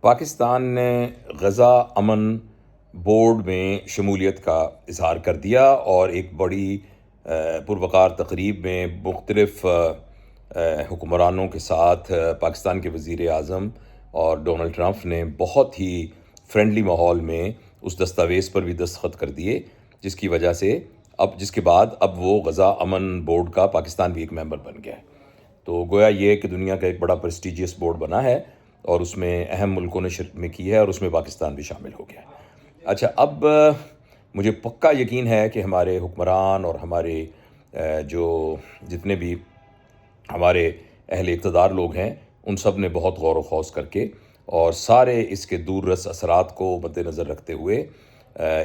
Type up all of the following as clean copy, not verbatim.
پاکستان نے غزہ امن بورڈ میں شمولیت کا اظہار کر دیا اور ایک بڑی پروقار تقریب میں مختلف حکمرانوں کے ساتھ پاکستان کے وزیر اعظم اور ڈونلڈ ٹرمپ نے بہت ہی فرینڈلی ماحول میں اس دستاویز پر بھی دستخط کر دیے، جس کی وجہ سے جس کے بعد اب وہ غزہ امن بورڈ کا پاکستان بھی ایک ممبر بن گیا ہے۔ تو گویا یہ کہ دنیا کا ایک بڑا پریسٹیجیس بورڈ بنا ہے اور اس میں اہم ملکوں نے شرکت کی ہے اور اس میں پاکستان بھی شامل ہو گیا ہے۔ اچھا، اب مجھے پکا یقین ہے کہ ہمارے حکمران اور ہمارے جتنے بھی ہمارے اہل اقتدار لوگ ہیں، ان سب نے بہت غور و خوض کر کے اور سارے اس کے دور رس اثرات کو مد نظر رکھتے ہوئے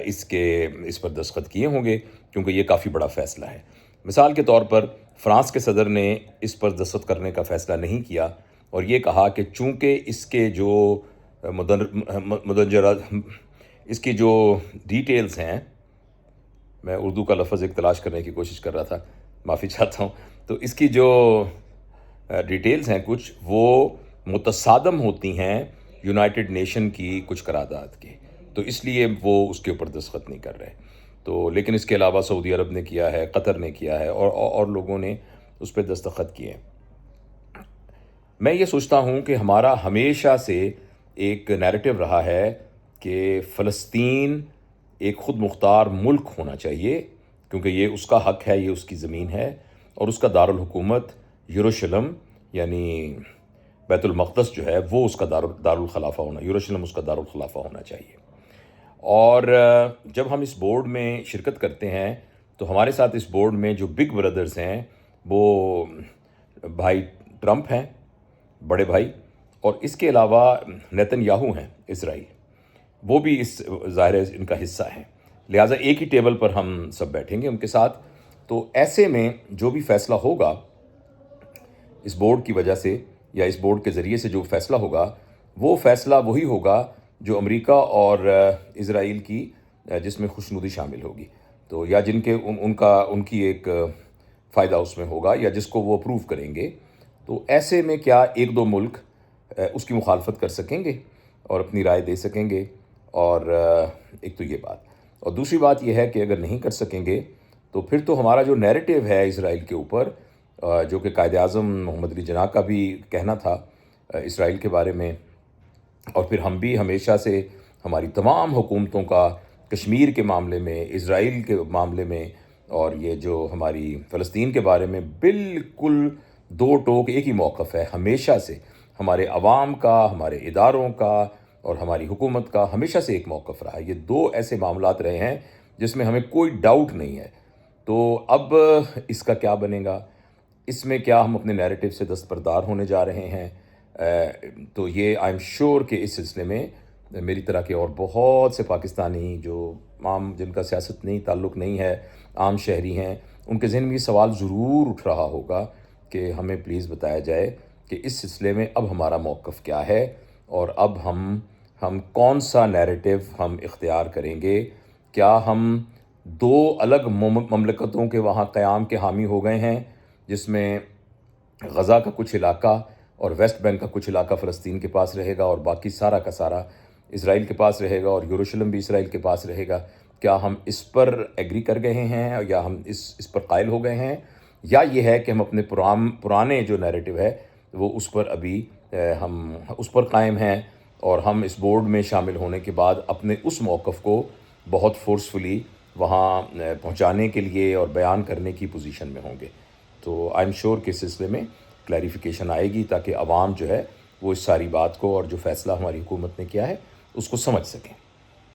اس پر دستخط کیے ہوں گے، کیونکہ یہ کافی بڑا فیصلہ ہے۔ مثال کے طور پر فرانس کے صدر نے اس پر دستخط کرنے کا فیصلہ نہیں کیا اور یہ کہا کہ چونکہ اس کے جو اس کی جو ڈیٹیلز ہیں، میں اردو کا لفظ ایک تلاش کرنے کی کوشش کر رہا تھا، معافی چاہتا ہوں، تو اس کی جو ڈیٹیلز ہیں کچھ وہ متصادم ہوتی ہیں یونائٹڈ نیشن کی کچھ قرارداد کے، تو اس لیے وہ اس کے اوپر دستخط نہیں کر رہے۔ تو لیکن اس کے علاوہ سعودی عرب نے کیا ہے، قطر نے کیا ہے اور لوگوں نے اس پہ دستخط کیے۔ میں یہ سوچتا ہوں کہ ہمارا ہمیشہ سے ایک نیریٹو رہا ہے کہ فلسطین ایک خود مختار ملک ہونا چاہیے، کیونکہ یہ اس کا حق ہے، یہ اس کی زمین ہے، اور اس کا دارالحکومت یروشلم یعنی بیت المقدس جو ہے وہ اس کا دارالخلافہ ہونا، یروشلم اس کا دارالخلافہ ہونا چاہیے۔ اور جب ہم اس بورڈ میں شرکت کرتے ہیں تو ہمارے ساتھ اس بورڈ میں جو بگ برادرز ہیں وہ بھائی ٹرمپ ہیں، بڑے بھائی، اور اس کے علاوہ نیتن یاہو ہیں اسرائیل، وہ بھی اس ظاہر ان کا حصہ ہیں، لہٰذا ایک ہی ٹیبل پر ہم سب بیٹھیں گے ان کے ساتھ۔ تو ایسے میں جو بھی فیصلہ ہوگا اس بورڈ کی وجہ سے یا اس بورڈ کے ذریعے سے جو فیصلہ ہوگا، وہ فیصلہ وہی ہوگا جو امریکہ اور اسرائیل کی جس میں خوشنودی شامل ہوگی، تو یا جن کے ان کی ایک فائدہ اس میں ہوگا یا جس کو وہ اپروو کریں گے۔ تو ایسے میں کیا ایک دو ملک اس کی مخالفت کر سکیں گے اور اپنی رائے دے سکیں گے؟ اور ایک تو یہ بات، اور دوسری بات یہ ہے کہ اگر نہیں کر سکیں گے تو پھر تو ہمارا جو نیریٹو ہے اسرائیل کے اوپر، جو کہ قائد اعظم محمد علی جناح کا بھی کہنا تھا اسرائیل کے بارے میں، اور پھر ہم بھی ہمیشہ سے ہماری تمام حکومتوں کا کشمیر کے معاملے میں، اسرائیل کے معاملے میں، اور یہ جو ہماری فلسطین کے بارے میں بالکل دو ٹوک ایک ہی موقف ہے، ہمیشہ سے ہمارے عوام کا، ہمارے اداروں کا اور ہماری حکومت کا ہمیشہ سے ایک موقف رہا ہے۔ یہ دو ایسے معاملات رہے ہیں جس میں ہمیں کوئی ڈاؤٹ نہیں ہے۔ تو اب اس کا کیا بنے گا؟ اس میں کیا ہم اپنے نیریٹو سے دستبردار ہونے جا رہے ہیں؟ تو یہ آئی ایم شیور کہ اس سلسلے میں میری طرح کے اور بہت سے پاکستانی جو عام جن کا سیاست نہیں تعلق نہیں ہے، عام شہری ہیں، ان کے ذہن میں یہ سوال ضرور اٹھ رہا ہوگا کہ ہمیں پلیز بتایا جائے کہ اس سلسلے میں اب ہمارا موقف کیا ہے اور اب ہم کون سا نیریٹو ہم اختیار کریں گے؟ کیا ہم دو الگ مملکتوں کے وہاں قیام کے حامی ہو گئے ہیں، جس میں غزہ کا کچھ علاقہ اور ویسٹ بینک کا کچھ علاقہ فلسطین کے پاس رہے گا اور باقی سارا کا سارا اسرائیل کے پاس رہے گا اور یروشلم بھی اسرائیل کے پاس رہے گا؟ کیا ہم اس پر ایگری کر گئے ہیں یا ہم اس پر قائل ہو گئے ہیں، یا یہ ہے کہ ہم اپنے پرانے جو نیریٹو ہے وہ اس پر ابھی ہم اس پر قائم ہیں اور ہم اس بورڈ میں شامل ہونے کے بعد اپنے اس موقف کو بہت فورسفلی وہاں پہنچانے کے لیے اور بیان کرنے کی پوزیشن میں ہوں گے؟ تو آئی ایم شیور کہ اس سلسلے میں کلیریفیکیشن آئے گی تاکہ عوام جو ہے وہ اس ساری بات کو اور جو فیصلہ ہماری حکومت نے کیا ہے اس کو سمجھ سکیں۔